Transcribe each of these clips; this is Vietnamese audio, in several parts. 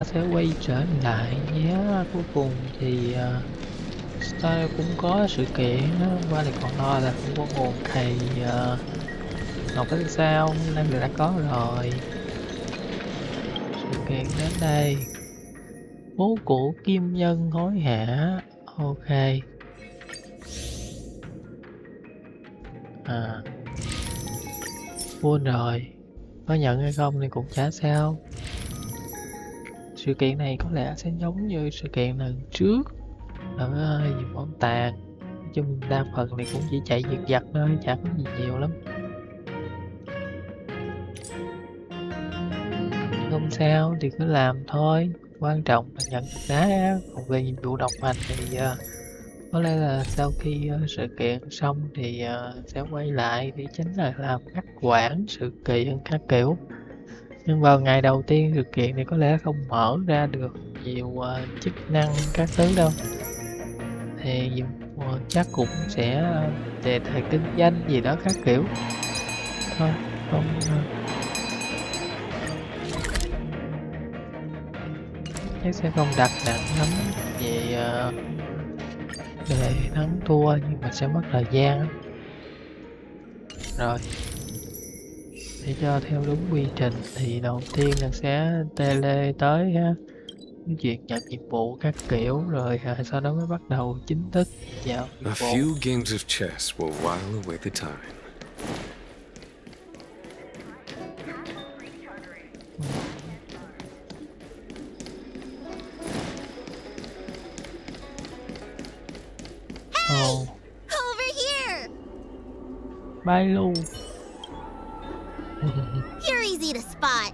Sẽ quay trở lại nhé. Cuối cùng thì Star cũng có sự kiện đó. Hôm qua thì còn lo là không có nguồn thầy học hay sao, nay là đã có rồi. Sự kiện đến đây. Bố của Kim Nhân hối hả. Ok. Quên rồi, có nhận hay không thì cũng chả sao. Sự kiện này có lẽ sẽ giống như sự kiện lần trước ở Diệp Bảo Tàng. Nói chung đa phần thì cũng chỉ chạy giật giật thôi, chả có gì nhiều lắm. Không sao thì cứ làm thôi, quan trọng là nhận được đá. Còn về nhiệm vụ độc hành thì có lẽ là sau khi sự kiện xong thì sẽ quay lại để chính là làm ngắt quãng sự kiện các kiểu. Nhưng vào ngày đầu tiên sự kiện thì có lẽ không mở ra được nhiều chức năng các thứ đâu. Thì chắc cũng sẽ đề tài kinh doanh gì đó các kiểu thôi. Không chắc sẽ không đặt nặng lắm về để thắng thua, nhưng mà sẽ mất thời gian á. Rồi, để cho theo đúng quy trình thì đầu tiên là sẽ tele tới ha, cái chuyện nhận nhiệm vụ các kiểu, rồi sau đó mới bắt đầu chính thức vào nhiệm A vụ. few games of chess will while away the time. Ồ, Over here! bay luôn. You're easy to spot.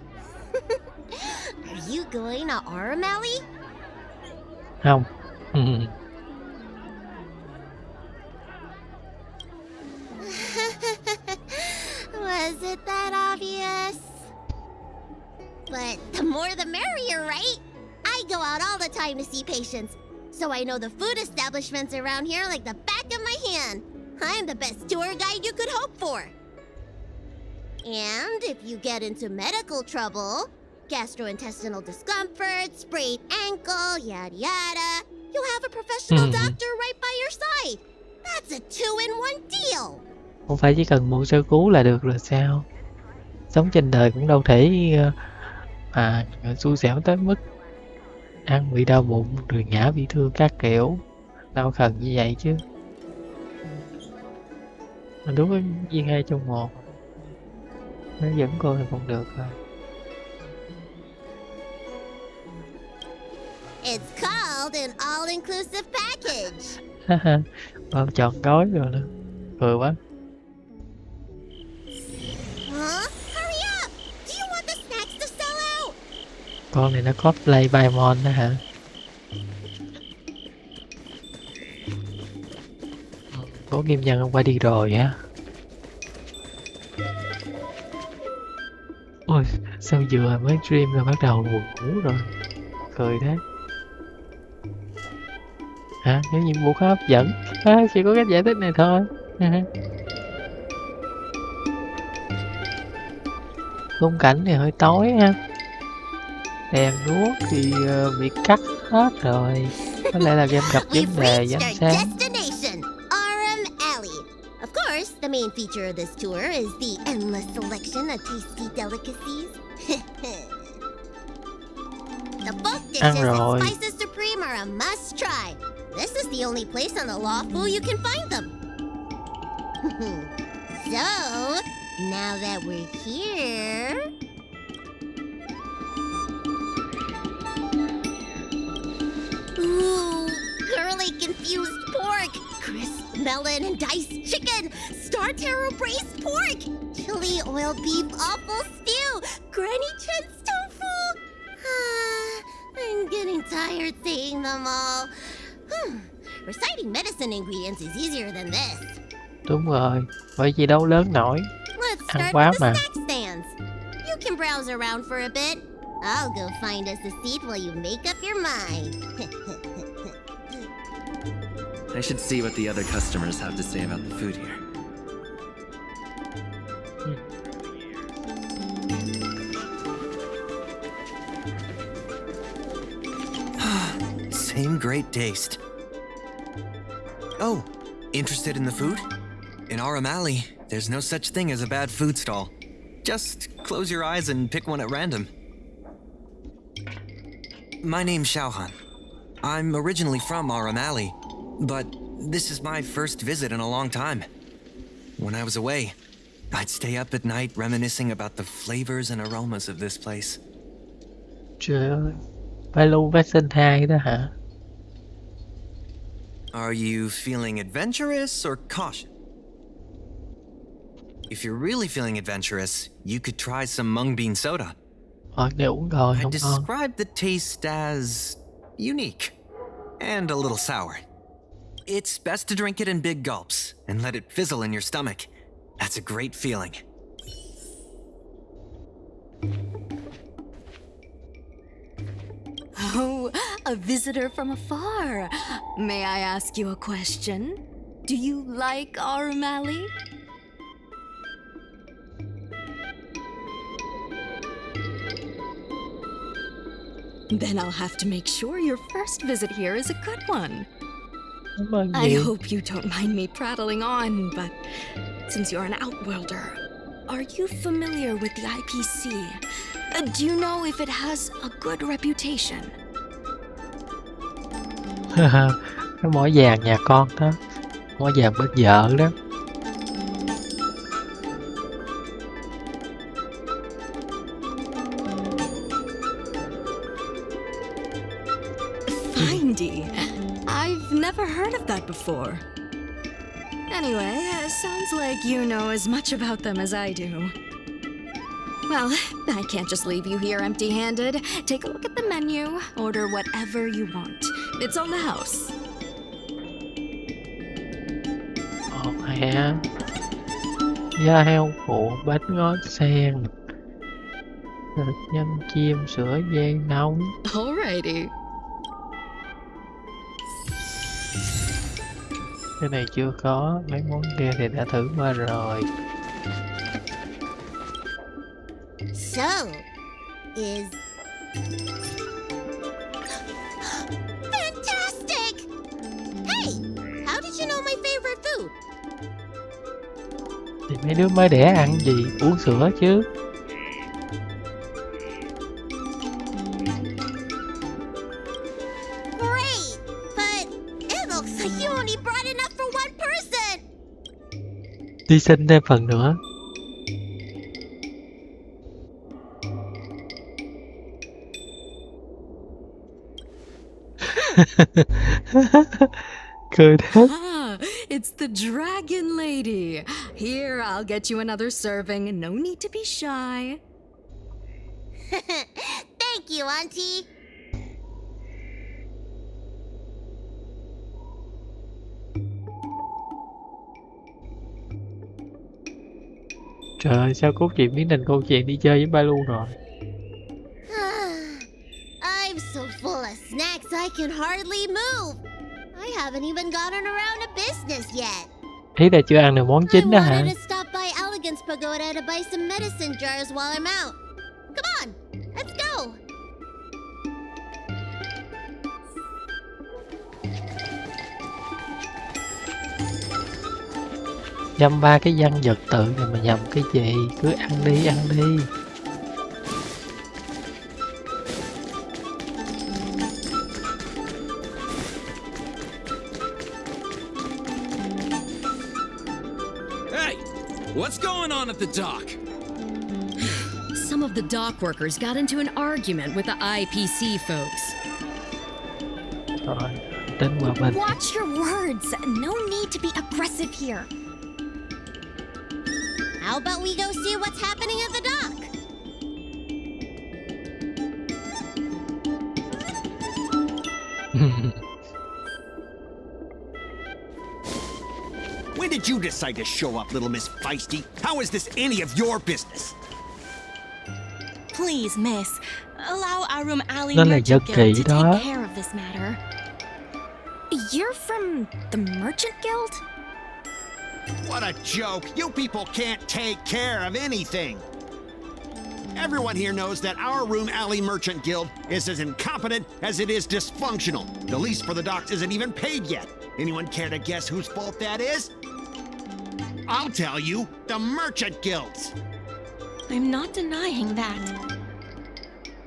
Are you going to Arm Alley? Không. Was it that obvious? But the more the merrier, right? I go out all the time to see patients, so I know the food establishments around here like the back of my hand. I'm the best tour guide you could hope for. And if you get into medical trouble, gastrointestinal discomfort, sprained ankle, yada yada, you'll have a professional doctor right by your side. That's a 2-in-1 deal. Không phải chỉ cần mua sơ cứu là được rồi sao? Sống trên đời cũng đâu thể xui xẻo tới mức ăn bị đau bụng rồi ngã bị thương các kiểu, đâu cần như vậy chứ. Mà đúng với viên 2 trong 1, nó dẫn cô thì cũng được rồi. It's called an all-inclusive package. Bao trọn gói rồi nữa, cười quá. Huh? Hurry up! Do you want the snacks to sell out? Con này nó cosplay Paimon đó hả? Có Kim Nhân hôm qua đi rồi á. Ôi, sao vừa mới stream rồi bắt đầu buồn ngủ rồi. Cười thế. Hả? Cái nhiệm vụ khá hấp dẫn. Chỉ có cách giải thích này thôi. Khung cảnh thì hơi tối ha. Đèn đuốc thì bị cắt hết rồi. Có lẽ là game gặp vấn đề We've ánh reached sáng. our destination, Arm Alley. Of course, the main feature of this tour is the endless selection of tasty delicacies. The bulk dishes rồi. and spices supreme are a must try. This is the only place on the Lawful you can find them. So, now that we're here... Ooh, girly confused pork, crisp melon and diced chicken, star taro braised pork, chili oil beef awful stew, granny chen's tofu. I'm getting tired saying them all. Reciting medicine ingredients is easier than this. Đúng rồi, bởi vì đâu lớn nổi. Let's Ăn start quá with the mà. snack stands. You can browse around for a bit. I'll go find us a seat while you make up your mind. I should see what the other customers have to say about the food here. same great taste. Oh, interested in the food? In Aram Alley, there's no such thing as a bad food stall. Just close your eyes and pick one at random. My name's Xiaohan. I'm originally from Aram Alley, but this is my first visit in a long time. When I was away, I'd stay up at night reminiscing about the flavors and aromas of this place. Trời ơi, Palu Version 2 đó hả? Are you feeling adventurous or cautious? If you're really feeling adventurous, you could try some mung bean soda. Hoặc để uống rồi I không ngon. describe the taste as unique and a little sour. It's best to drink it in big gulps and let it fizzle in your stomach. That's a great feeling. Oh, a visitor from afar. May I ask you a question? Do you like Aram Alley? Then I'll have to make sure your first visit here is a good one. Cảm ơn I nhiều. hope you don't mind me prattling on, but since you're an outworlder, are you familiar with the IPC? Do you know if it has a good reputation? Cái mỏ vàng nhà con đó, mỏ vàng bên vợ đó. Findy. I've never heard of that before. Anyway, sounds like you know as much about them as I do. Well, I can't just leave you here empty-handed. Take a look at the menu, order whatever you want. It's on the house. Hẹ, da heo phụ, bánh ngó sen, thịt nhân chim, sữa dê nóng. Alrighty. Cái này chưa có, mấy món kia thì đã thử qua rồi. So, is... Fantastic! Hey, how did you know my favorite food? Thì mấy đứa mới đẻ ăn gì, uống sữa chứ. Great, but it looks like you only brought enough for one person. Đi xin thêm phần nữa. Cười thế. Ah, it's the Dragon Lady. Here, I'll get you another serving. No need to be shy. Thank you, Auntie. Trời ơi, sao cốt truyện biến thành câu chuyện đi chơi với Balu rồi. I'm so full of snacks I can hardly move. I haven't even gotten around to business yet. Ý là chưa ăn được món I chính đó hả? wanted to stop by Elegance Pagoda to buy some medicine jars while I'm out. Come on, let's go. Dăm ba cái văn vật tự này mà nhầm cái gì? Cứ ăn đi, ăn đi. Hey, what's going on at the dock? Some of the dock workers got into an argument with the IPC folks. Rồi, tính hòa bình. Watch your words. No need to be aggressive here. How about we go see what's happening at the dock? When did you decide to show up, little Miss Feisty? How is this any of your business? Please, miss, allow Arum Alley Đó là Merchant dân Guild kỵ to đó. take care of this matter. You're from the Merchant Guild? What a joke! You people can't take care of anything! Everyone here knows that our Room Alley Merchant Guild is as incompetent as it is dysfunctional. The lease for the docks isn't even paid yet. Anyone care to guess whose fault that is? I'll tell you, the Merchant Guild's. I'm not denying that.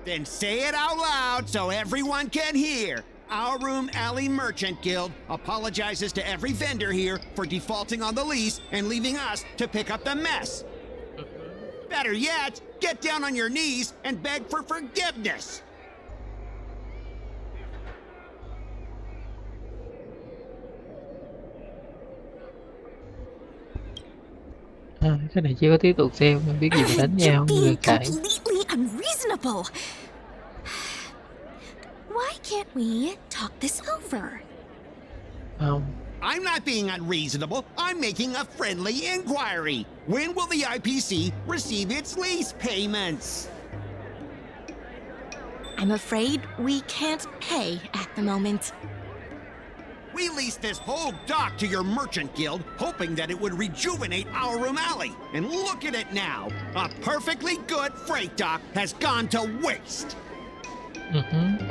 Then say it out loud so everyone can hear. Our Room Alley Merchant Guild apologizes to every vendor here for defaulting on the lease and leaving us to pick up the mess. Better yet, get down on your knees and beg for forgiveness. Cái này chưa có tiếp tục xem, không biết gì mà đánh nhau You're người being cãi. completely unreasonable. Why can't we talk this over? Không, I'm not being unreasonable. I'm making a friendly inquiry. When will the IPC receive its lease payments? I'm afraid we can't pay at the moment. We leased this whole dock to your merchant guild, hoping that it would rejuvenate our Room Alley. And look at it now. A perfectly good freight dock has gone to waste.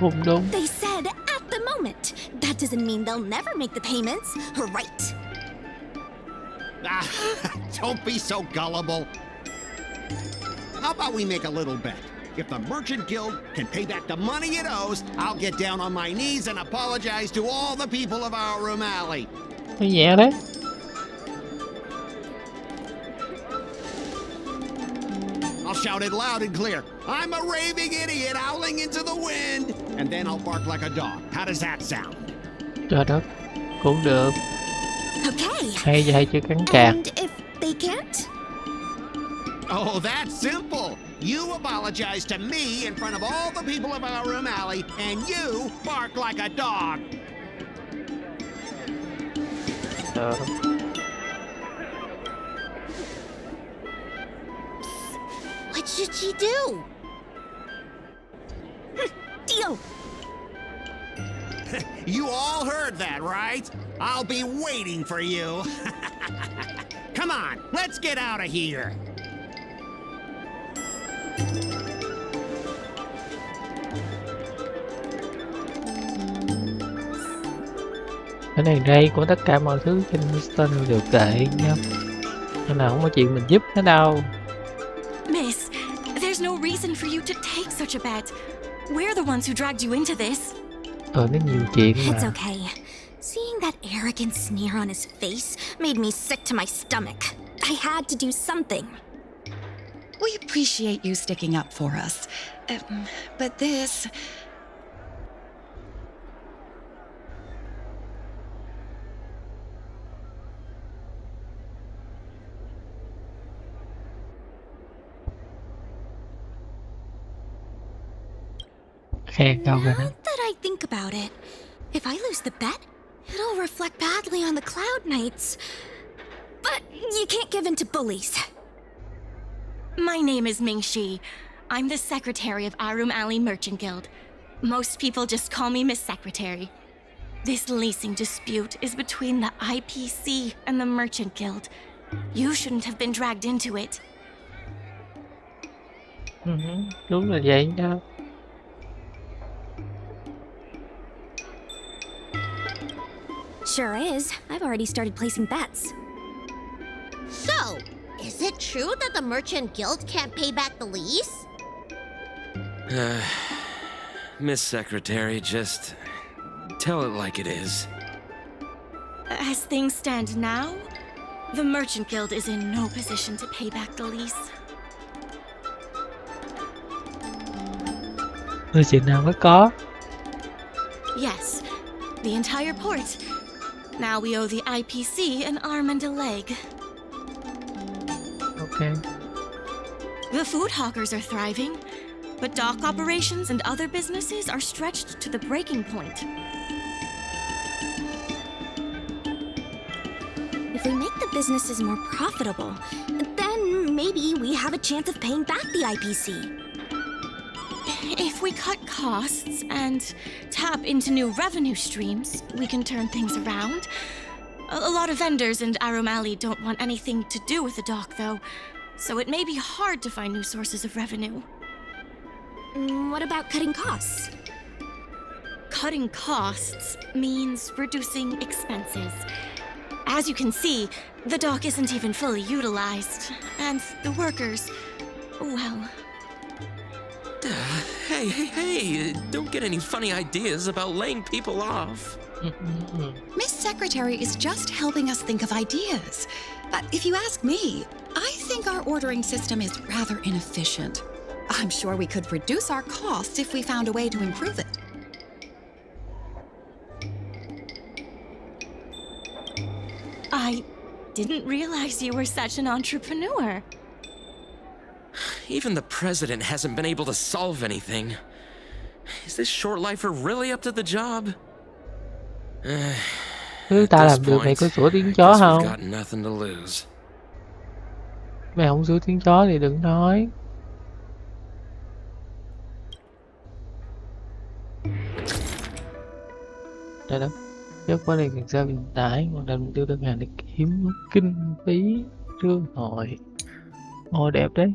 cũng đúng. They said at the moment. That doesn't mean they'll never make the payments, right? Don't be so gullible. How about we make a little bet? If the Merchant Guild can pay back the money it owes, I'll get down on my knees and apologize to all the people of our Room Alley. Hơi nhẹ đấy. I'll shout it loud and clear. I'm a raving idiot howling into the wind. And then I'll bark like a dog. How does that sound? Trời đất, cũng được. Okay. Hay vậy chứ cắn cạc. And if they can't? Oh, that's simple. You apologize to me in front of all the people of our Room Alley, and you bark like a dog. What should she do? Deal. You all heard that, right? I'll be waiting for you. Come on, let's get out of here. Cái này đây của tất cả mọi thứ trên Houston đều kệ nha. Nên là không có chuyện mình giúp nó đâu. Miss, there's no reason for you to take such a bet. We're the ones who dragged you into this. Nó nhiều chuyện It's mà. okay. Seeing that arrogant sneer on his face made me sick to my stomach. I had to do something. We appreciate you sticking up for us. But this... Khen đâu rồi đó. Now that I think about it, if I lose the bet, it'll reflect badly on the Cloud Knights. But you can't give in to bullies. My name is Ming-Shi. I'm the secretary of our Room Alley Merchant Guild. Most people just call me Miss Secretary. This leasing dispute is between the IPC and the Merchant Guild. You shouldn't have been dragged into it. Đúng là vậy đó. Sure is. I've already started placing bets. So, is it true that the Merchant Guild can't pay back the lease? Miss Secretary, just tell it like it is. As things stand now, the Merchant Guild is in no position to pay back the lease. Người chuyện nào mới có. Yes, the entire port. Now we owe the IPC an arm and a leg. Okay. The food hawkers are thriving, but dock operations and other businesses are stretched to the breaking point. If we make the businesses more profitable, then maybe we have a chance of paying back the IPC. If we cut costs and tap into new revenue streams, we can turn things around. A lot of vendors in Arum Alley don't want anything to do with the dock, though. so it may be hard to find new sources of revenue. What about cutting costs? Cutting costs means reducing expenses. As you can see, the dock isn't even fully utilized, and the workers, well... Hey, don't get any funny ideas about laying people off. Miss Secretary is just helping us think of ideas. But if you ask me, I think our ordering system is rather inefficient. I'm sure we could reduce our costs if we found a way to improve it. I didn't realize you were such an entrepreneur. Even the president hasn't been able to solve anything. Is this short lifer really up to the job? Nếu ta làm được mày có sửa tiếng chó không? Got nothing to lose. Mày không sửa tiếng chó thì đừng nói. Đây đó, chất quá đây cần sao hiện tại hoàn thành mục tiêu đơn hàng để kiếm kinh phí trương hội. Ồ đẹp đấy.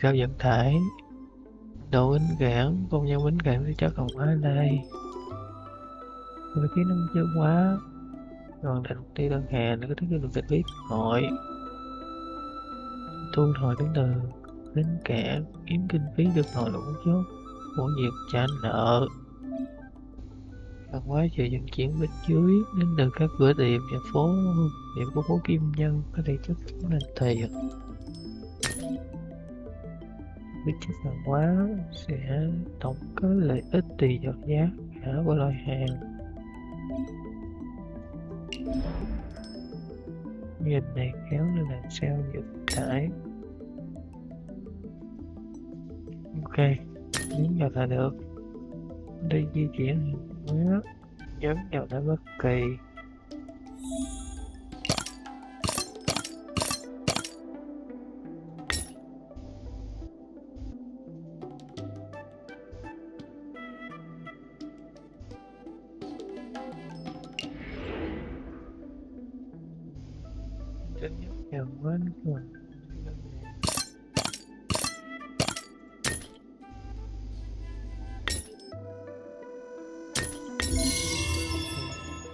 Sao vận tải độ bến cảng công nhân bến cảng sẽ chắc còn quá đây với kỹ năng chưa quá hoàn thành mục tiêu đơn hàng để có thức được việc hội thu hồi đến từ bến cảng kiếm kinh phí được hồi đủ chốt của việc trả nợ hàng hóa chờ vận chuyển bên dưới đến từ các cửa tiệm và phố tiệm của phố Kim Nhân có thể chất là tiền. Việc chất hàng hóa sẽ tổng có lợi ích tùy vào giá cả của loại hàng. Nhìn này kéo lên làm sao vận tải. Ok, nhấn vào là được. Đây di chuyển hàng hóa, nhấn vào đã bất kỳ.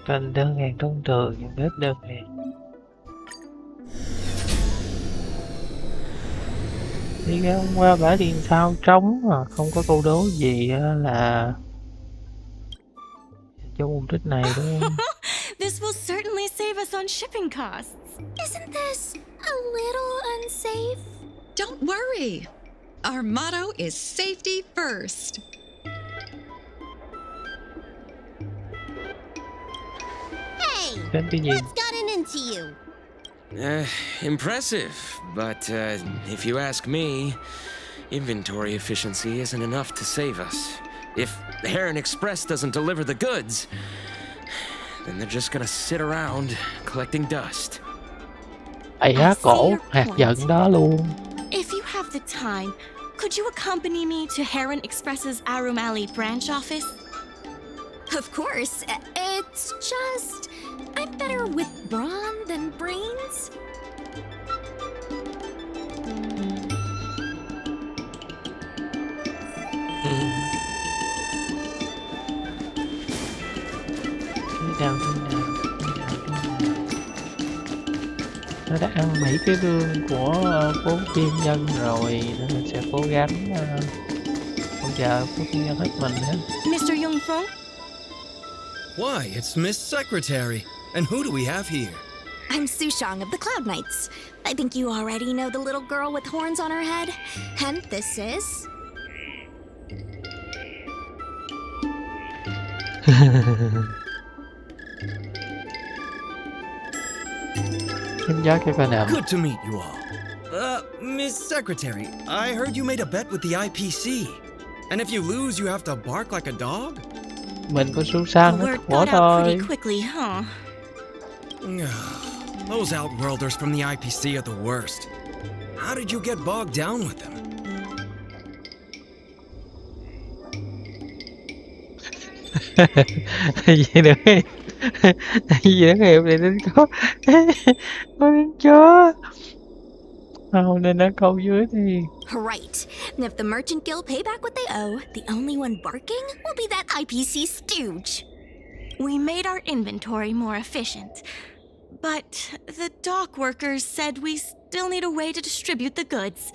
Cần đơn hàng thông thường và bếp đơn hàng. Đi ra hôm qua bãi điện sao trống mà không có câu đố gì là cho mục đích này đúng không? This will certainly save us on shipping costs. Isn't this a little unsafe? Don't worry. Our motto is safety first. Hey, what's gotten into you? Impressive, but if you ask me, inventory efficiency isn't enough to save us. If Heron Express doesn't deliver the goods, then they're just gonna sit around collecting dust. Á cổ hạt giận đó luôn. If you have the time, could you accompany me to Heron Express's Arum Alley branch office? Of course. It's just... I'm better with brawn than brains. Nó đã ăn 7 cái lương của phố Kim Nhân rồi nên mình sẽ cố gắng hỗ trợ phố Kim Nhân hết mình hết. Mr. Jungfung? Why, it's Miss Secretary. And who do we have here? I'm Sushang of the Cloud Knights. I think you already know the little girl with horns on her head. And this is... Good to meet you all. Miss Secretary, I heard you made a bet with the IPC. And if you lose, you have to bark like a dog? Mình có số sang nó khổ thôi. Quickly, huh? Those outworlders from the IPC are the worst. How did you get bogged down with them? Vậy được em. Vậy được em thì nên có đến chó. Không nên nói câu dưới thì Right. And if the Merchant Guild pay back what they owe, the only one barking will be that IPC stooge. We made our inventory more efficient. But the dock workers said we still need a way to distribute the goods.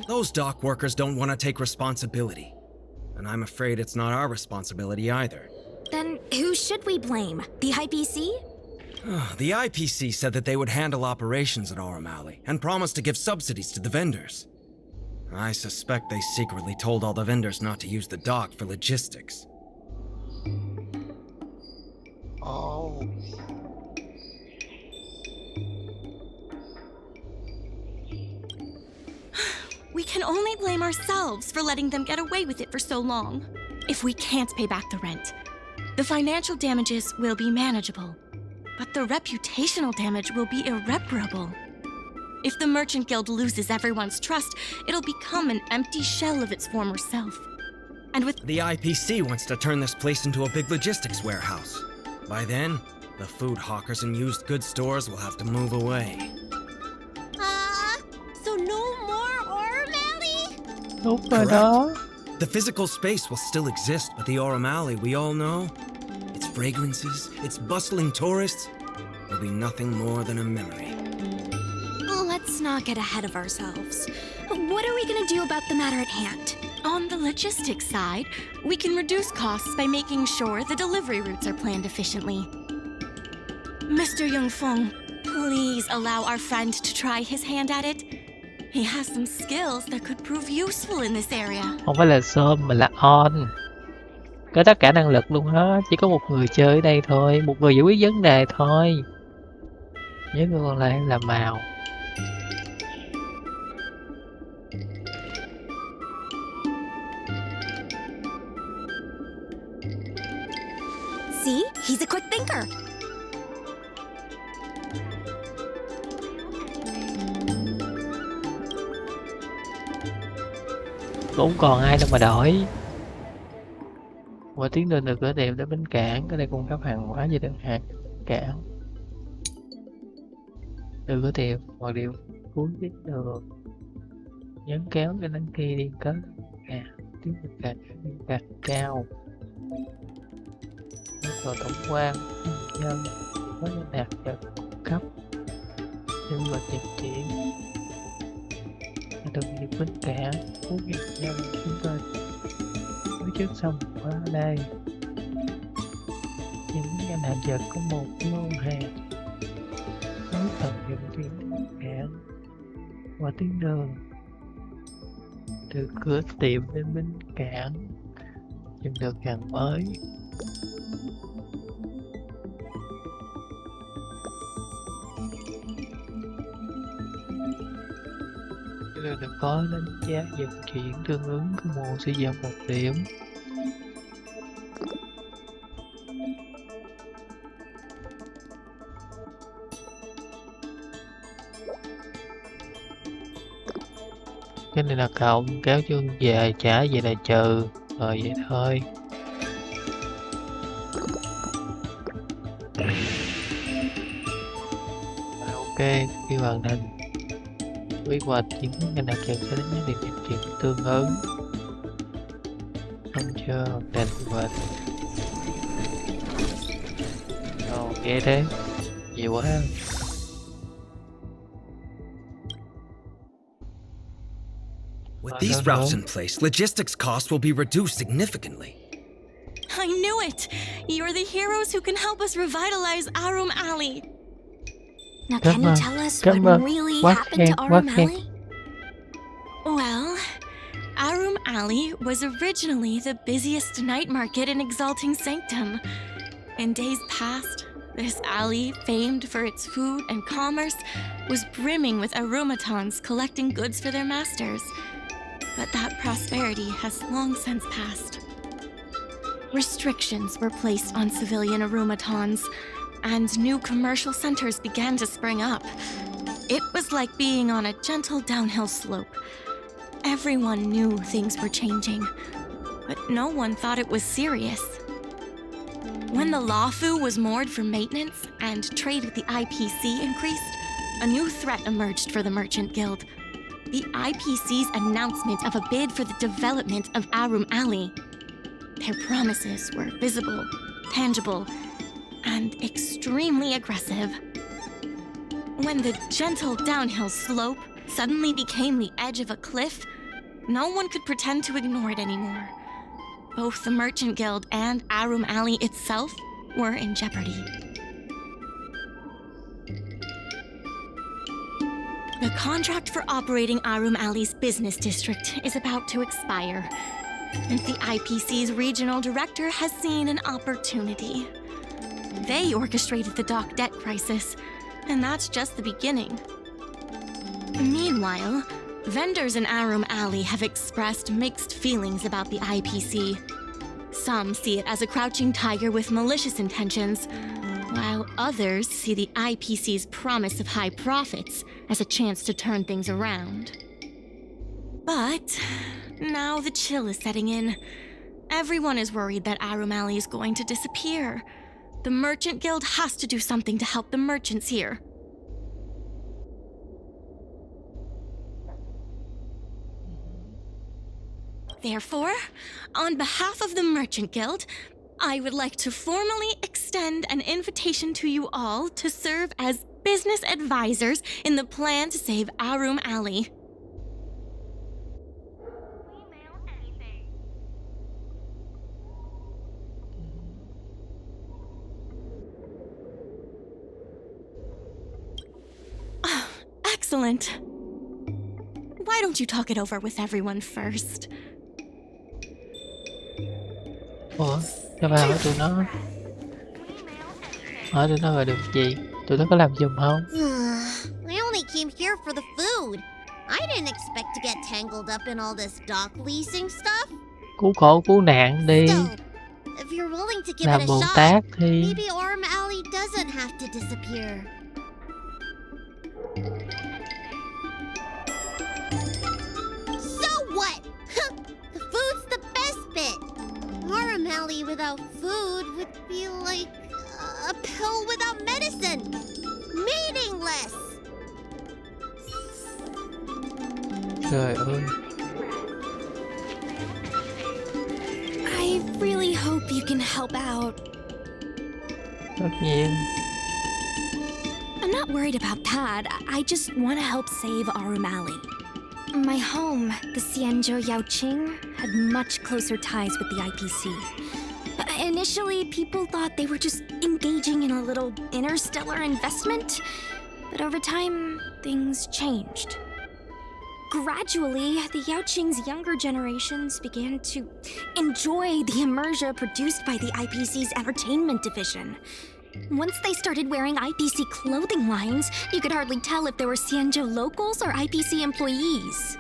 Those dock workers don't want to take responsibility. And I'm afraid it's not our responsibility either. Then who should we blame? The IPC? The IPC said that they would handle operations at Aurum Alley and promised to give subsidies to the vendors. I suspect they secretly told all the vendors not to use the dock for logistics. oh. We can only blame ourselves for letting them get away with it for so long. If we can't pay back the rent, the financial damages will be manageable, but the reputational damage will be irreparable. If the Merchant Guild loses everyone's trust, it'll become an empty shell of its former self. And with The IPC wants to turn this place into a big logistics warehouse. By then, the food hawkers and used goods stores will have to move away. So no more Aurum Alley? Đúng rồi đó. The physical space will still exist, but the Aurum Alley we all know, its fragrances, its bustling tourists, will be nothing more than a memory. Let's not get ahead of ourselves. What are we gonna do about the matter at hand? on the logistics side, we can reduce costs by making sure the delivery routes are planned efficiently. Mr. Yongfeng, please allow our friend to try his hand at it. He has some skills that could prove useful in this area. Không phải là Sôm mà là On. Có tất cả năng lực luôn hết, chỉ có một người chơi ở đây thôi, một người giải quyết vấn đề thôi. Những người còn lại là màu. See? He's a quick thinker. Cũng còn ai đâu mà đổi. Và tiến lên từ cửa tiệm đến bến cảng, ở đây cung cấp hàng hóa về đơn hàng cảng. Từ cửa tiệm, mọi điều cuối tuyến đường. Nhấn kéo cái đăng ký liên kết. Tiến càng cao. Rồi tổng quan, dân, có liên lạc và cung cấp. Nhân vật nhận chuyển. Đồng nghiệp bến cảng, phú nghiệp dân chúng tôi với trước xong qua đây. Những ngành hàng vật có một lô hàng với tầng vận chuyển cảng qua tuyến đường từ cửa tiệm đến bến cảng nhận được hàng mới. Được có đánh giá vận chuyển tương ứng của một sẽ giảm 1 điểm. Cái này là cộng, kéo chân về trả về là trừ, rồi vậy thôi. Rồi, ok, khi hoàn thành quy hoạch những ngành hàng trần sẽ đánh giá việc vận chuyển tương ứng. Không chưa hoàn thành quy hoạch. Ghê thế, nhiều quá. With these routes in place, logistics costs will be reduced significantly. I knew it! You're the heroes who can help us revitalize Aurum Alley. Now, can you tell us what really happened to Aurum Alley? Well, Aurum Alley was originally the busiest night market in Exalting Sanctum. In days past, this alley, famed for its food and commerce, was brimming with aromatons collecting goods for their masters. But that prosperity has long since passed. Restrictions were placed on civilian aromatons, and new commercial centers began to spring up. It was like being on a gentle downhill slope. Everyone knew things were changing, but no one thought it was serious. When the Lawfu was moored for maintenance and trade with the IPC increased, a new threat emerged for the Merchant Guild. The IPC's announcement of a bid for the development of Arum Alley. Their promises were visible, tangible, and extremely aggressive. When the gentle downhill slope suddenly became the edge of a cliff, no one could pretend to ignore it anymore. Both the Merchant Guild and Arum Alley itself were in jeopardy. The contract for operating Arum Alley's business district is about to expire, and the IPC's regional director has seen an opportunity. They orchestrated the dock debt crisis, and that's just the beginning. Meanwhile, vendors in Arum Alley have expressed mixed feelings about the IPC. Some see it as a crouching tiger with malicious intentions, while others see the IPC's promise of high profits as a chance to turn things around. But now the chill is setting in. Everyone is worried that Arum Alley is going to disappear. The Merchant Guild has to do something to help the merchants here. Therefore, on behalf of the Merchant Guild, I would like to formally extend an invitation to you all to serve as business advisors in the plan to save Arum Alley. Excellent. Why don't you talk it over with everyone first? Ủa, cho bà hỏi tụi nó. Hỏi tụi nó là được gì? Tụi nó có làm giùm không? I only came here for the food. I didn't expect to get tangled up in all this dock leasing stuff. Cứu khổ cứu nạn đi. Still, if you're willing to give Làm it a Bồ shot, Tát thì maybe Arum Alley doesn't have to disappear. So what? The food's the best bit. Arum Alley without food would be like a pill without medicine. Meaningless. trời ơi. I really hope you can help out. Tất nhiên. I'm not worried about that. I just want to help save Arum Alley. My home, the Xianzhou Yaoqing, had much closer ties with the IPC. Initially, people thought they were just engaging in a little interstellar investment, but over time, things changed. Gradually, the Yaoqing's younger generations began to enjoy the immersion produced by the IPC's entertainment division. Once they started wearing IPC clothing lines, you could hardly tell if they were Xianzhou locals or IPC employees.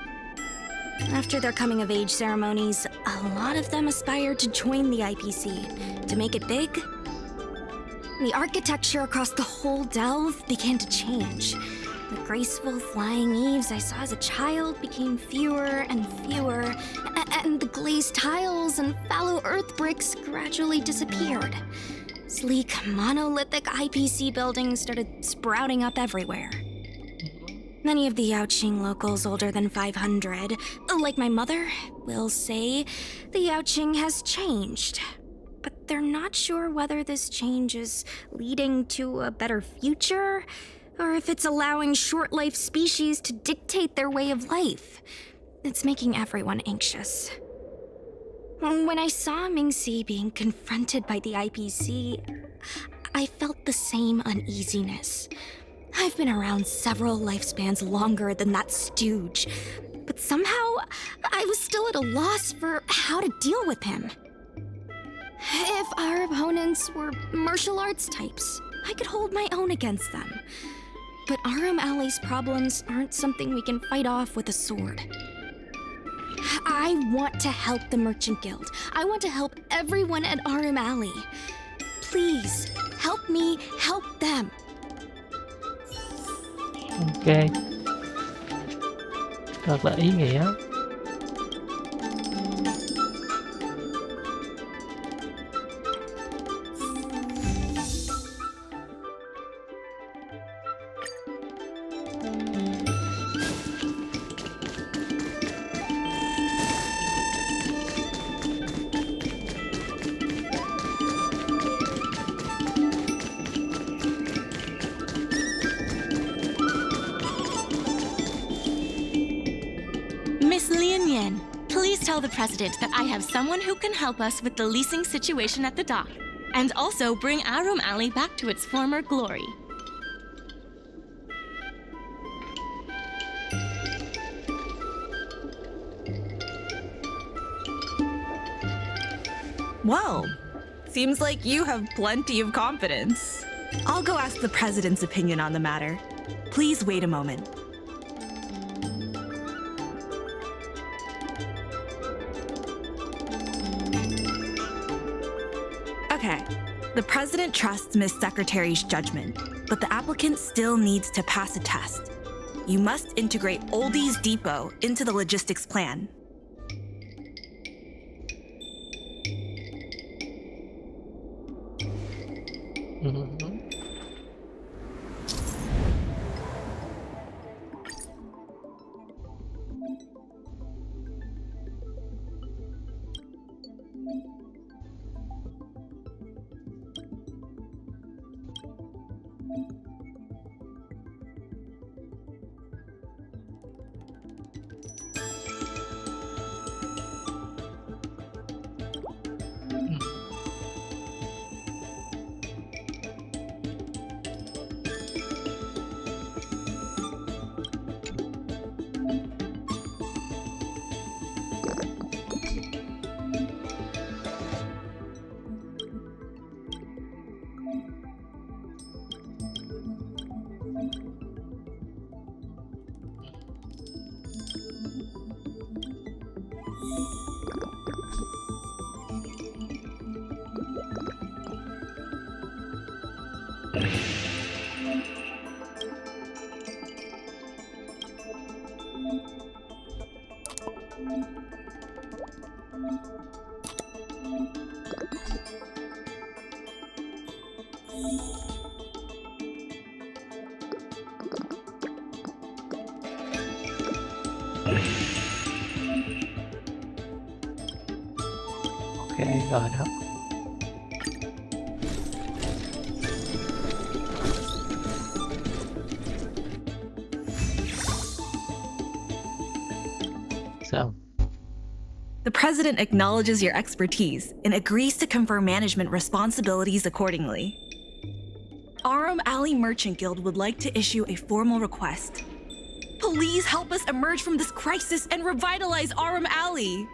After their coming-of-age ceremonies, a lot of them aspired to join the IPC, to make it big. The architecture across the whole delve began to change. The graceful flying eaves I saw as a child became fewer and fewer, and the glazed tiles and fallow earth bricks gradually disappeared. Sleek, monolithic IPC buildings started sprouting up everywhere. Many of the Yaoqing locals older than 500, like my mother, will say the Yaoqing has changed. But they're not sure whether this change is leading to a better future, or if it's allowing short-life species to dictate their way of life. It's making everyone anxious. When I saw Mingxi being confronted by the IPC, I felt the same uneasiness. I've been around several lifespans longer than that stooge, but somehow I was still at a loss for how to deal with him. If our opponents were martial arts types, I could hold my own against them. But Arum Alley's problems aren't something we can fight off with a sword. I want to help the Merchant Guild. I want to help everyone at Arum Alley. Please, help me help them. Ok. Thật là ý nghĩa. Miss Lian Yan, please tell the president that I have someone who can help us with the leasing situation at the dock, and also bring Arum Alley back to its former glory. Well, seems like you have plenty of confidence. I'll go ask the president's opinion on the matter. Please wait a moment. Okay, the president trusts Miss Secretary's judgment, but the applicant still needs to pass a test. You must integrate Oldie's Depot into the logistics plan. Ok, rồi đó. Xong. The president acknowledges your expertise and agrees to confer management responsibilities accordingly. Arum Alley Merchant Guild would like to issue a formal request. Please help us emerge from this crisis and revitalize Arum Alley.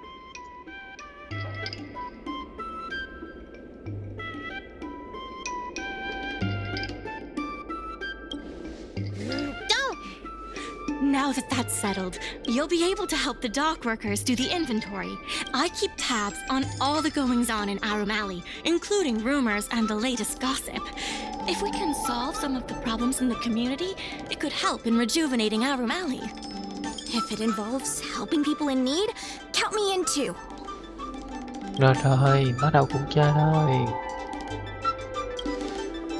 Now that that's settled, you'll be able to help the dock workers do the inventory. I keep tabs on all the goings-on in Arum Alley, including rumors and the latest gossip. If we can solve some of the problems in the community, it could help in rejuvenating Arum Alley. If it involves helping people in need, count me in too. Rồi thôi, bắt đầu kiểm tra thôi.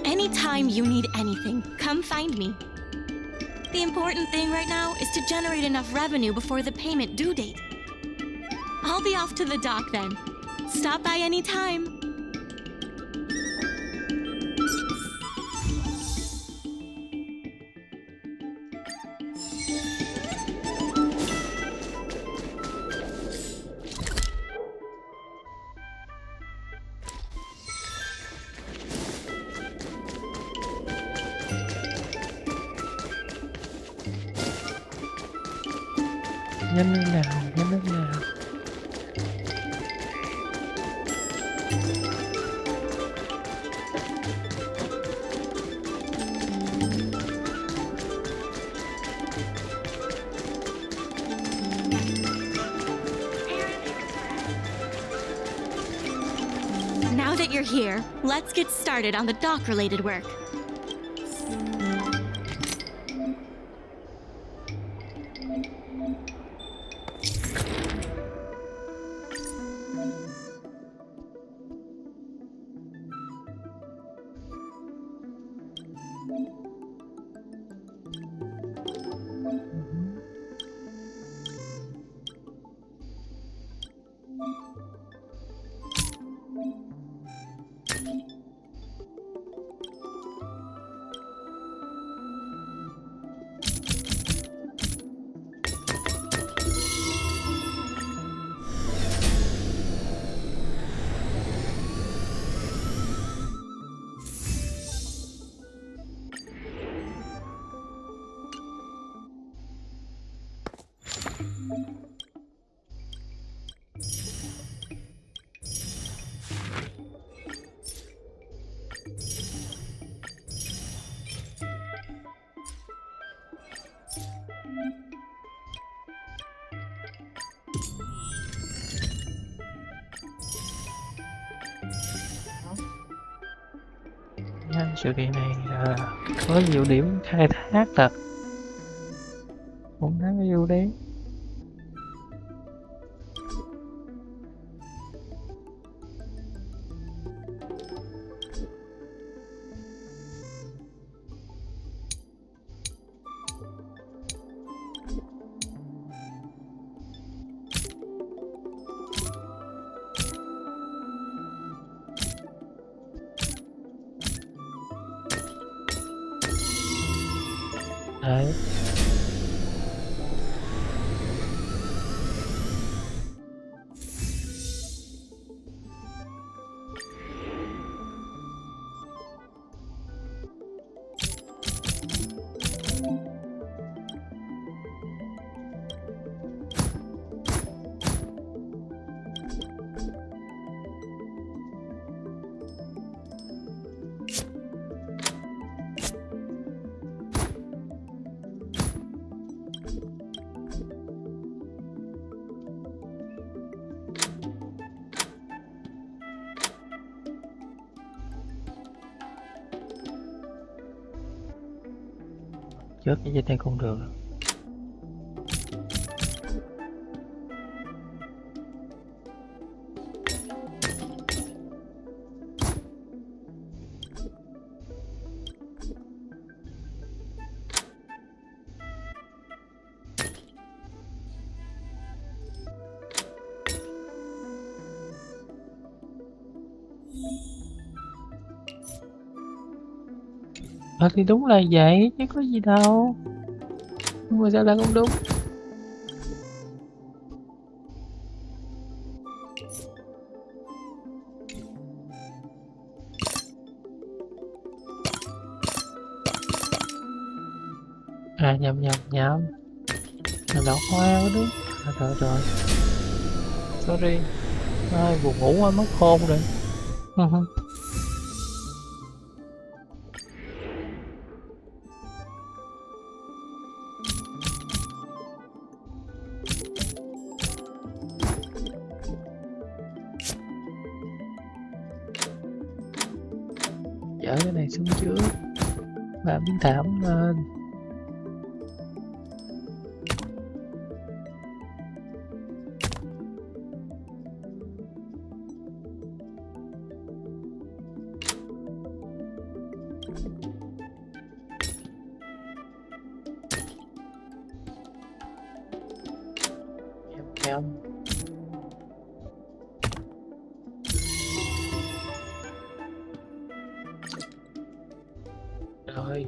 Anytime you need anything, come find me. The important thing right now is to generate enough revenue before the payment due date. I'll be off to the dock then. Stop by any time. Nhanh lên nào, nhanh lên nào. Now that you're here, let's get started on the dock-related work. Sự kiện này có nhiều điểm khai thác thật, cũng đáng yêu đấy. Đấy. Chết cái dây này không được. Thì đúng là vậy chứ có gì đâu, nhưng mà sao lại không đúng? Nhầm là đậu hoa đó đúng. Rồi sorry, buồn ngủ quá mất khôn rồi. Dỡ cái này xuống trước, làm miếng thảm lên. Em rồi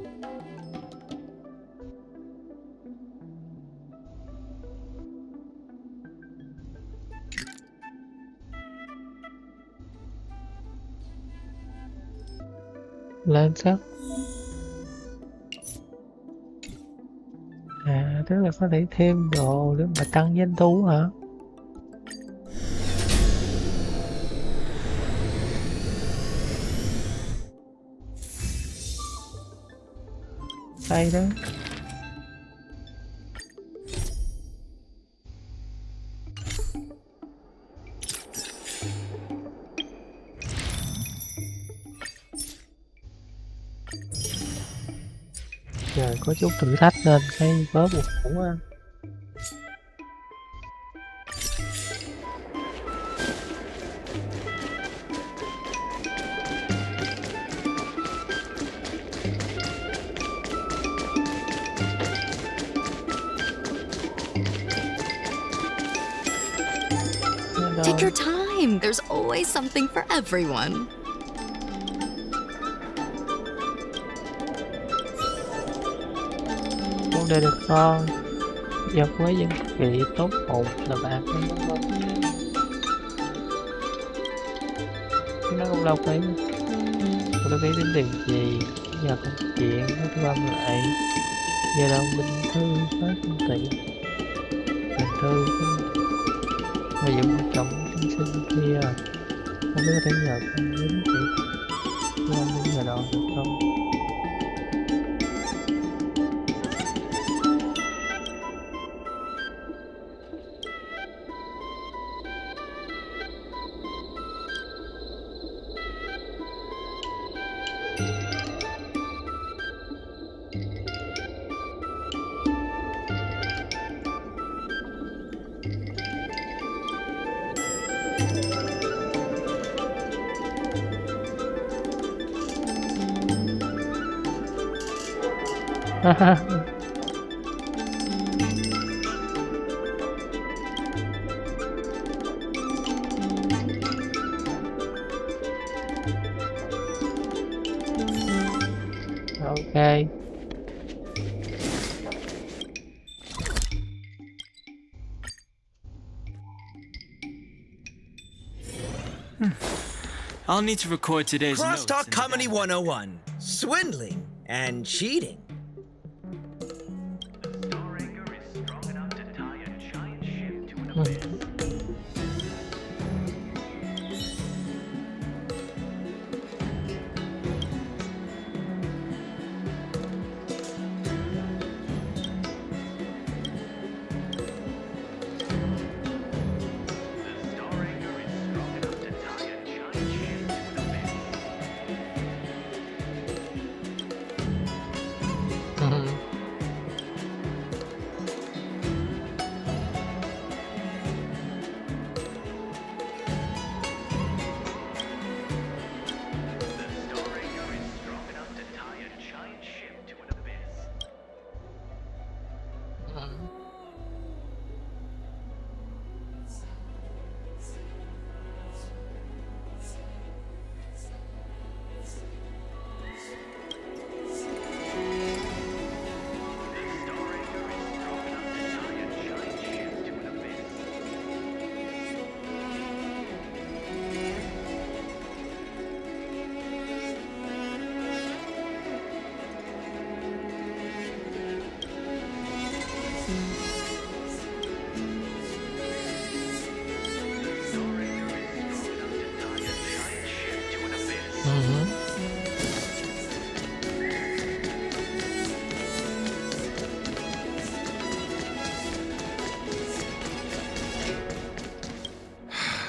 lên sắp. Tức là có thể thêm đồ để mà tăng doanh thu hả? Hay đó. Trời, có chút thử thách nên cái bớ buồn ngủ á. Take your time. There's always something for everyone. Con đây được con. Dọc với dân vị tốt hồn là bạn ấy đúng không? Nó không lâu phải. Tôi biết đến điều gì. Giờ công chuyện nó thu âm lại. Giờ đâu bình thư với công ty. tình thư và dụng quan trọng tiên sinh kia. Không biết có thể nhờ con đến việc của ông đến giờ đoạn được không? Ok. I'll need to record today's notes. Crosstalk Comedy 101. Swindling and cheating.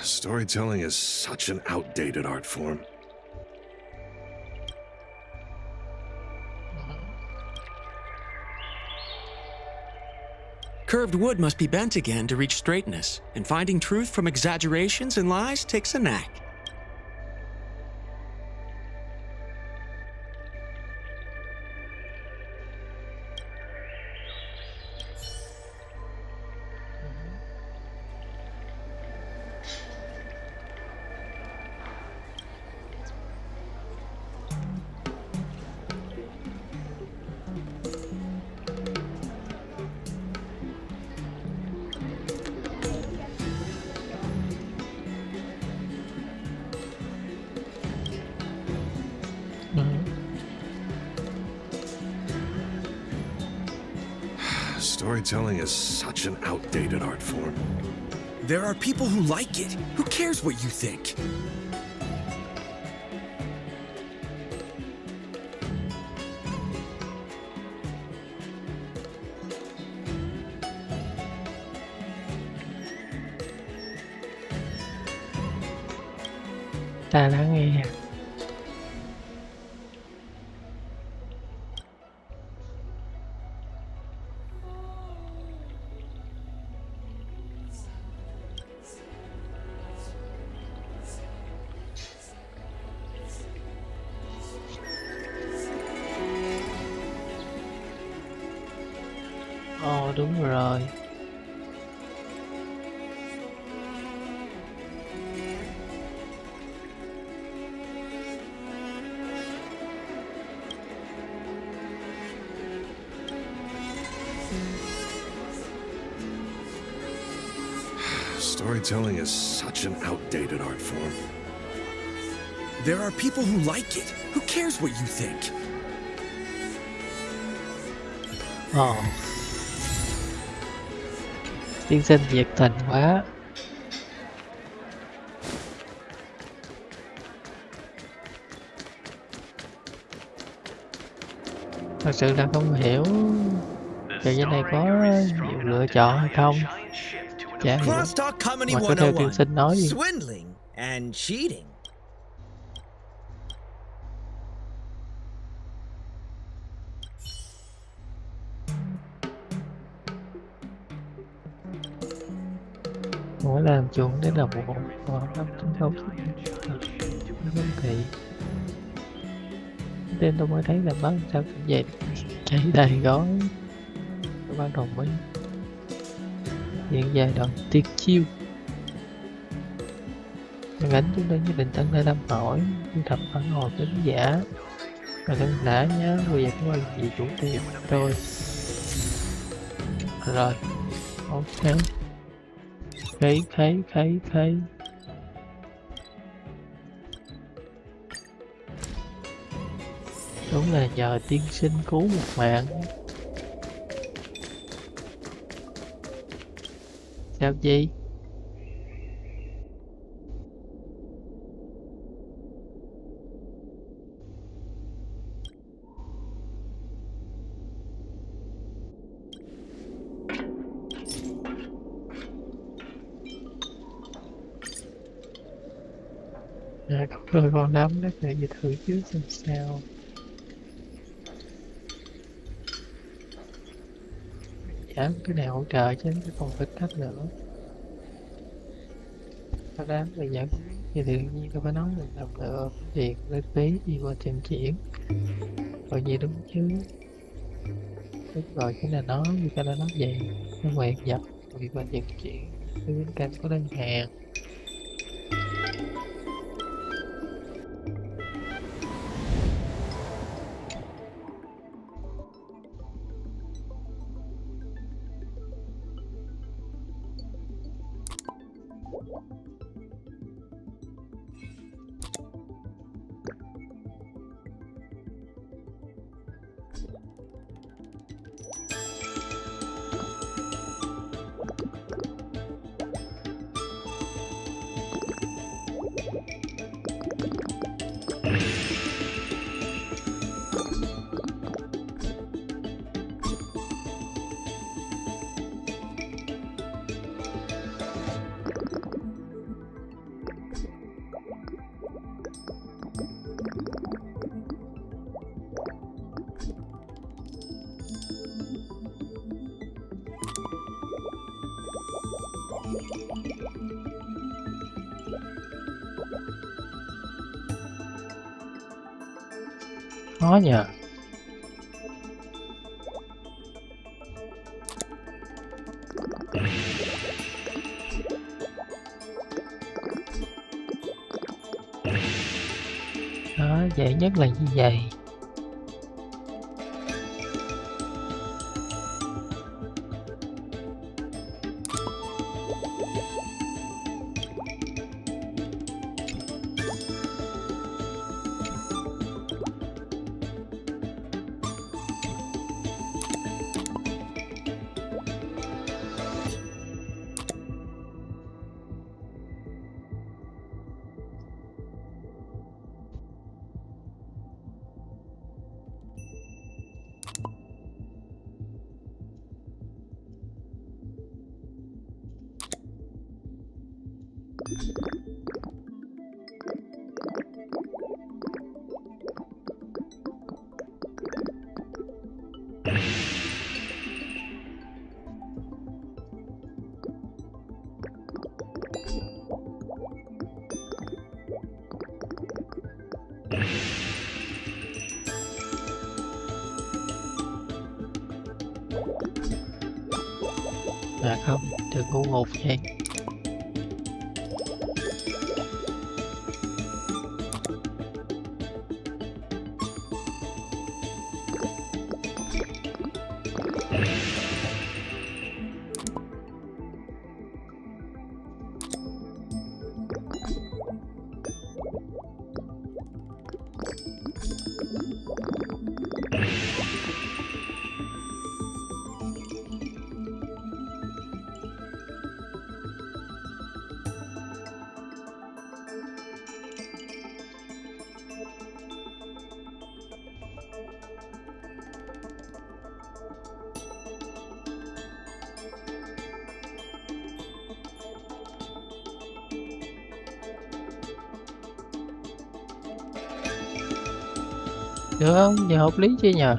Storytelling is such an outdated art form. Curved wood must be bent again to reach straightness, and finding truth from exaggerations and lies takes a knack. Storytelling is such an outdated art form. There are people who like it. Who cares what you think? Ta đã nghe. Ồ, đúng rồi. Storytelling is such an outdated art form. There are people who like it. Who cares what you think? Tiên sinh nhiệt tình quá. Thật sự là không hiểu trò chơi này có nhiều lựa chọn hay không. Chả hiểu. Crosstalk Comedy Mà cứ theo tiên 101. sinh nói đi. Swindling and cheating. Mỗi làm chuộng để là một còn năm tính không vấn thị tên tôi mới thấy là bắn sao cũng vậy, cháy đầy gói. Các bạn đồng ý hiện giai đoạn tiết chiêu. Màn ảnh chúng tôi nhất định tận để thăm hỏi thu thập phản hồi đến giả và thân đã nhớ bây giờ có gì chủ tiệm rồi. Rồi ok, khấy đúng là nhờ tiên sinh cứu một mạng. Sao gì? Có đôi con nắm đó để gì thử trước xem sao. Dám cái nào hỗ trợ chứ cái còn phải cách nữa. Thật ra bây giờ thì tự nhiên tôi phải nói là làm được tiền lấy phí đi qua tiền chuyển rồi gì đúng chứ. Đúng rồi, cái là nó như cái là nó vậy, nó nguyện nhập vì qua tiền chuyển cái bên cạnh có đơn hàng. Khó nhờ. Đó, dễ nhất là như vậy. À không, đừng ngu ngục vậy. Được không? Giờ hợp lý chưa nhờ?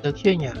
Được chưa nhờ?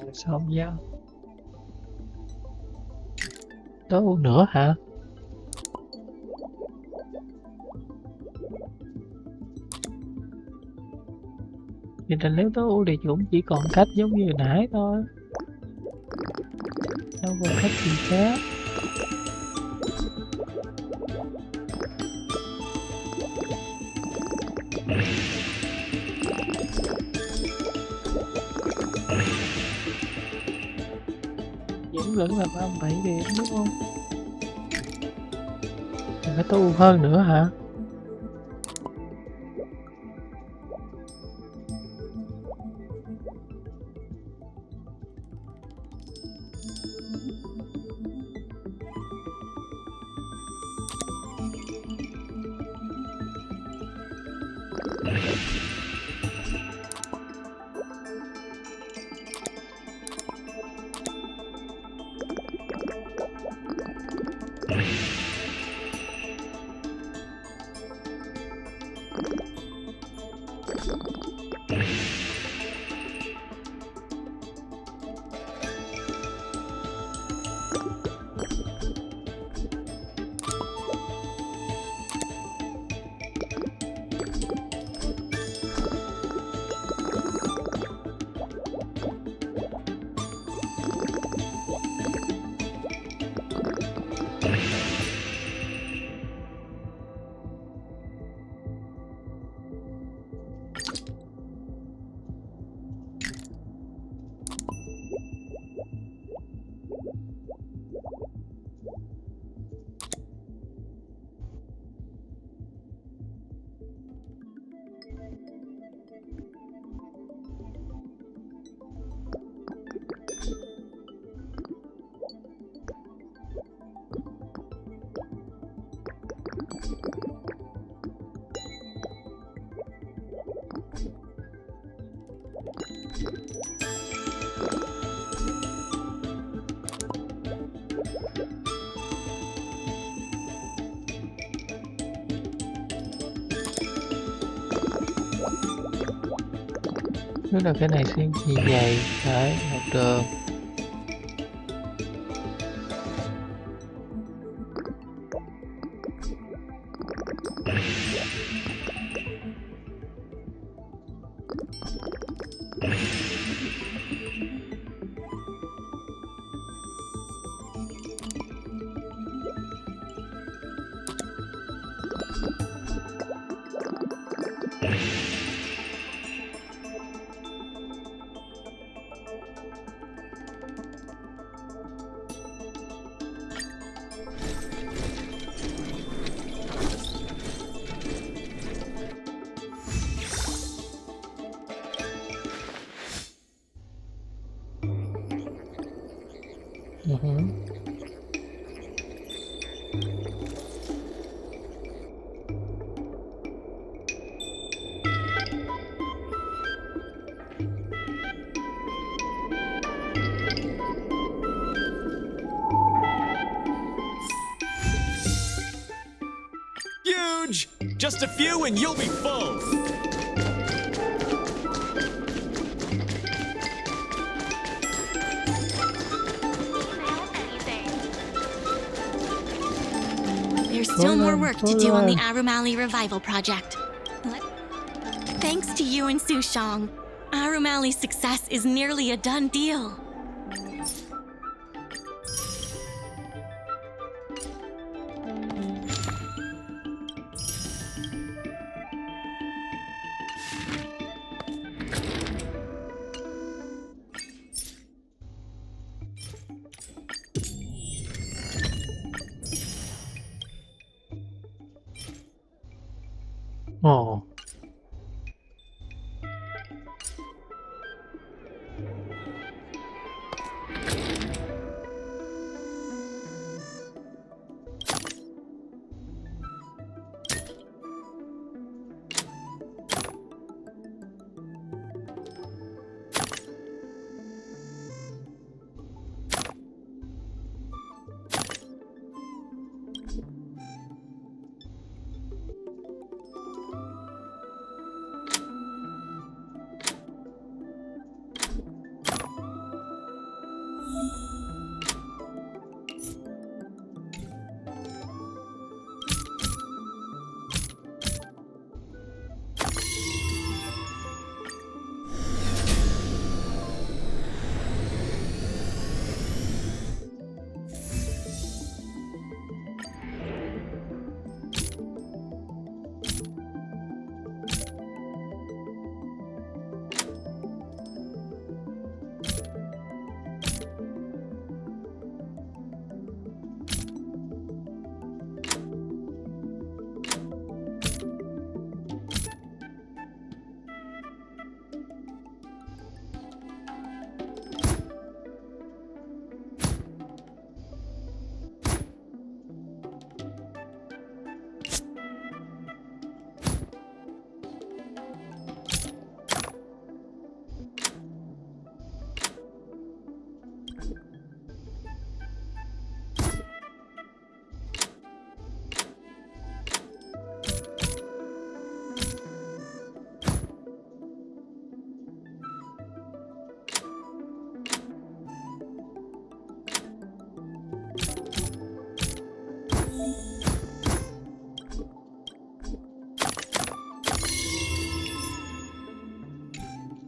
Rồi xong nha. Tối uống nữa hả? Thì là nếu tối ưu thì cũng chỉ còn cách giống như nãy thôi. Đâu còn cách gì khác. Vẫn là 37 điểm đúng không? Mình phải tối ưu hơn nữa hả? Biết là cái này xuyên gì dày. Đấy, học được. Huge! Just a few and you'll be full. There's still more work to do on the Arum Alley Revival Project. Thanks to you and Sushong, Arum Alley's success is nearly a done deal. Ồ.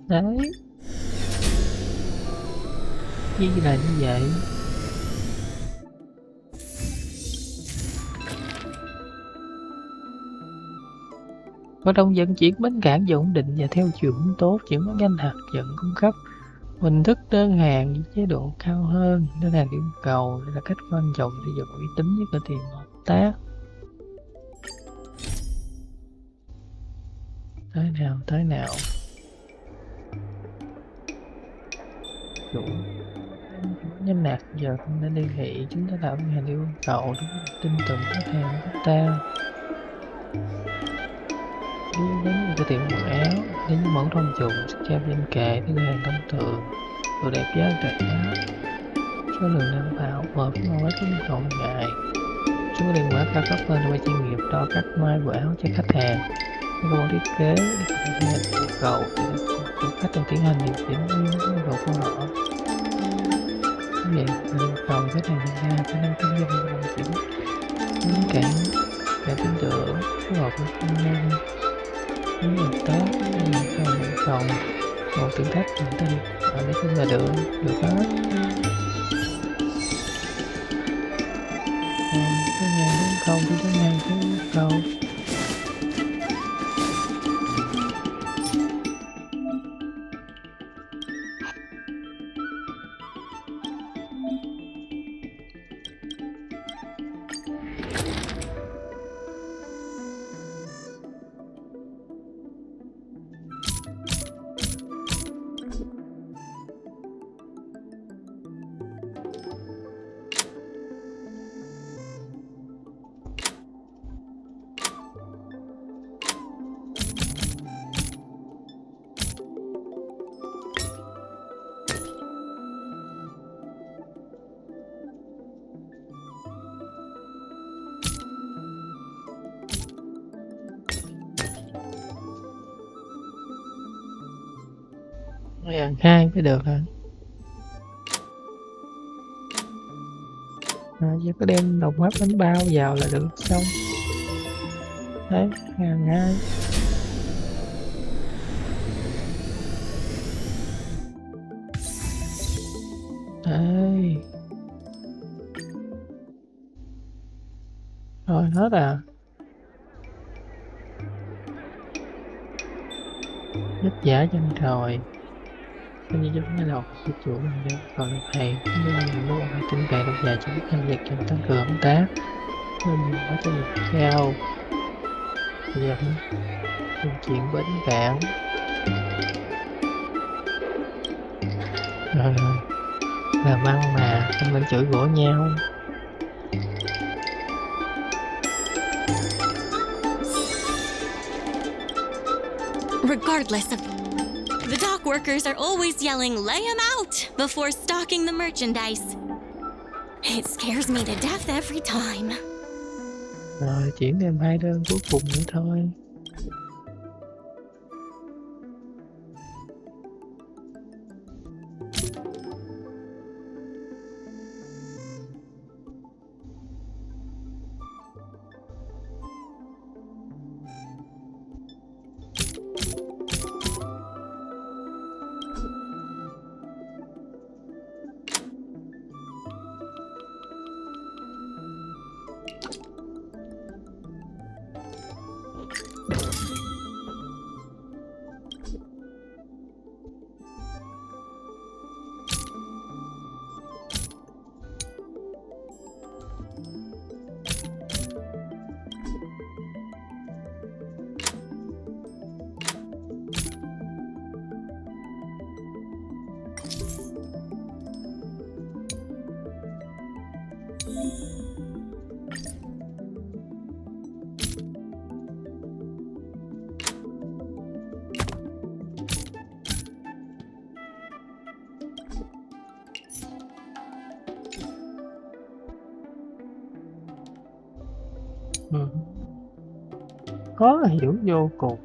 Đấy. Gì là như vậy? Có đông vận chuyển bến cảng ổn định và theo chiều hướng tốt, những món danh hạt dẫn cung cấp hình thức đơn hàng với chế độ cao hơn. Đơn hàng yêu cầu đây là cách quan trọng để dùng uy tín với cơ tiềm hợp tác. Tới nào chủ nhân nạc giờ không nên liên hệ, chúng ta tạo hàng yêu cầu đúng tin tưởng khách hàng của ta. Đi đến cái tiệm quần áo, đến những mẫu thông dụng sẽ treo trên kệ với hàng thông thường, đồ đẹp giá rẻ, số lượng đảm bảo hợp với hầu hết các nhu cầu hàng ngày. Chúng có điện mã cao cấp hơn để chuyên nghiệp đo cắt may quần áo cho khách hàng. Có một thiết kế để yêu cầu của khách trong tiến hành điều chỉnh yêu cầu của họ. Vậy yêu cầu cái này hiện ra khả năng kinh doanh vận chuyển cản tin tưởng phù hợp với công nhân hợp tác yêu cầu một thử thách mình tin nói chung là được hết. Cái này đúng không thì cái này cũng yêu cầu. Ăn 2 mới được hả? Chỉ có đem đồng hấp bánh bao vào là được xong. Đấy, ăn 2. Đây. Rồi hết à. Giúp giá chân rồi. Anh như chúng ta đọc dịch vụ mình đem còn được hay nhưng mình luôn phải tin cậy lâu dài cho biết tham việc trong tăng cường hợp tác nên mình có cho mình cao giờ mình chuyện bến cảng rồi làm ăn mà không nên chửi rủa nhau. Regardless of... The dock workers are always yelling, "Lay him out!" before stocking the merchandise. It scares me to death every time. Rồi chuyển thêm 2 đơn cuối cùng nữa thôi. Khó hiểu vô cùng.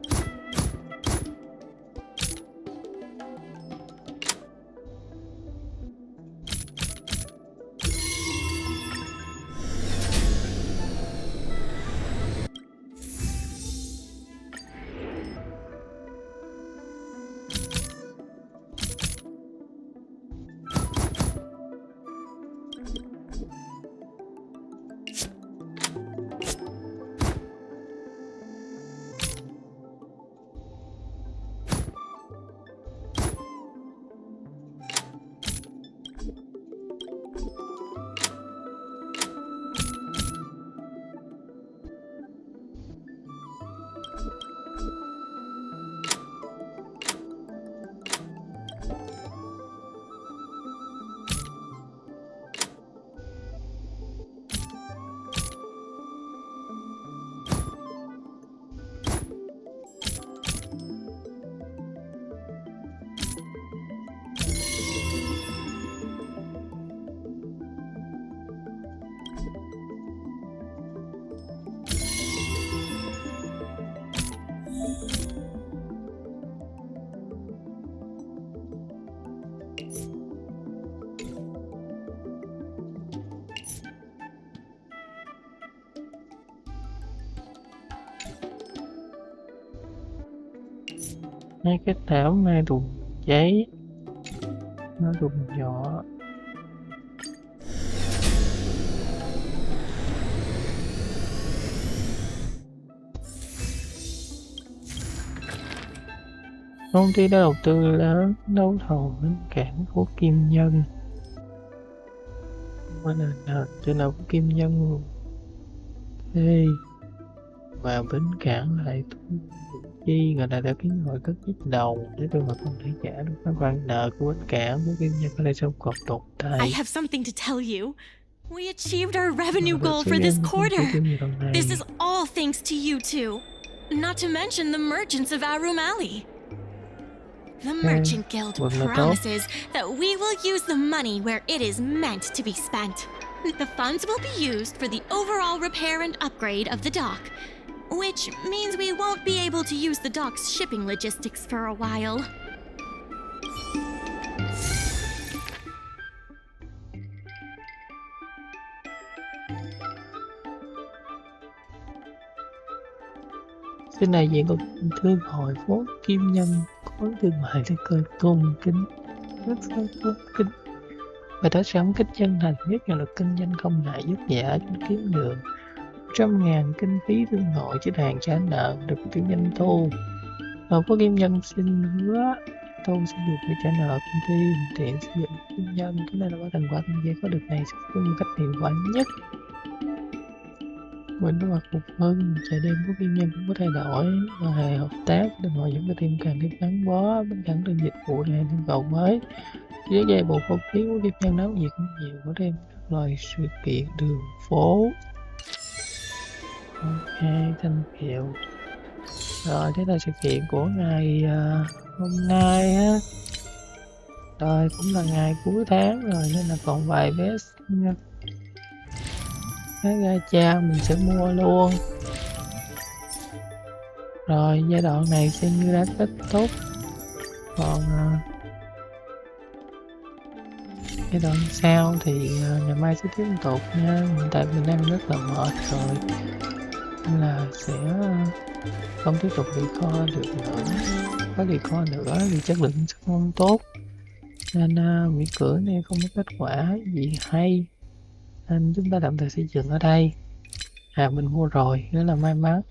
Hai cái thảo mai đùng cháy, nó đùng nhỏ. Công ty đã đầu tư lớn đấu thầu bến cảng của Kim Nhân. Qua nền trên đầu của Kim Nhân luôn. Thế và bến cảng lại thu chi người ta đã kiến nghị cất nhích đầu để trường hợp không thể trả được các khoản nợ của bến cảng của Kim Nhân có thể sâu cọp tồn tại. I have something to tell you. We achieved our revenue goal for this quarter. This is all thanks to you two. Not to mention the merchants of Arum Alley. The Merchant Guild promises that we will use the money where it is meant to be spent. The funds will be used for the overall repair and upgrade of the dock, which means we won't be able to use the dock's shipping logistics for a while. Xin đại diện của thương hội phố Kim Nhân có thương mại để cơ tôn kính, rất tôn kính và đã sẵn cách chân thành nhất là luật kinh doanh không ngại vất vả cho kiếm được 100.000 kinh phí thương hội cho hàng trả nợ được kinh doanh thu. Phố Kim Nhân xin hứa thu sẽ được để trả nợ công ty tiện xây dựng Kim Nhân. Cái này là có thành quả kinh doanh có được này sẽ có một cách hiệu quả nhất. Mình đã hoạt một hơn chợ đêm của Kim Nhân cũng có thay đổi và hề hợp tác để mọi những cái tiệm càng thêm gắn bó bên cạnh từng dịch vụ để nhu cầu mới. Với dây bộ không khí của Kim Nhân náo nhiệt cũng nhiều có thêm các loại sự kiện đường phố. Ok, thanh kiệu. Rồi thế là sự kiện của ngày hôm nay á. Rồi cũng là ngày cuối tháng rồi nên là còn vài vé cái gacha mình sẽ mua luôn. Rồi giai đoạn này xem như đã kết thúc. Còn giai đoạn sau thì ngày mai sẽ tiếp tục nha. Hiện tại mình đang rất là mệt rồi nên là sẽ không tiếp tục record được nữa. Có record nữa thì chất lượng sẽ không tốt nên miễn cưỡng này không có kết quả gì hay nên chúng ta tạm thời sẽ dừng ở đây. Mình mua rồi, đó là may mắn.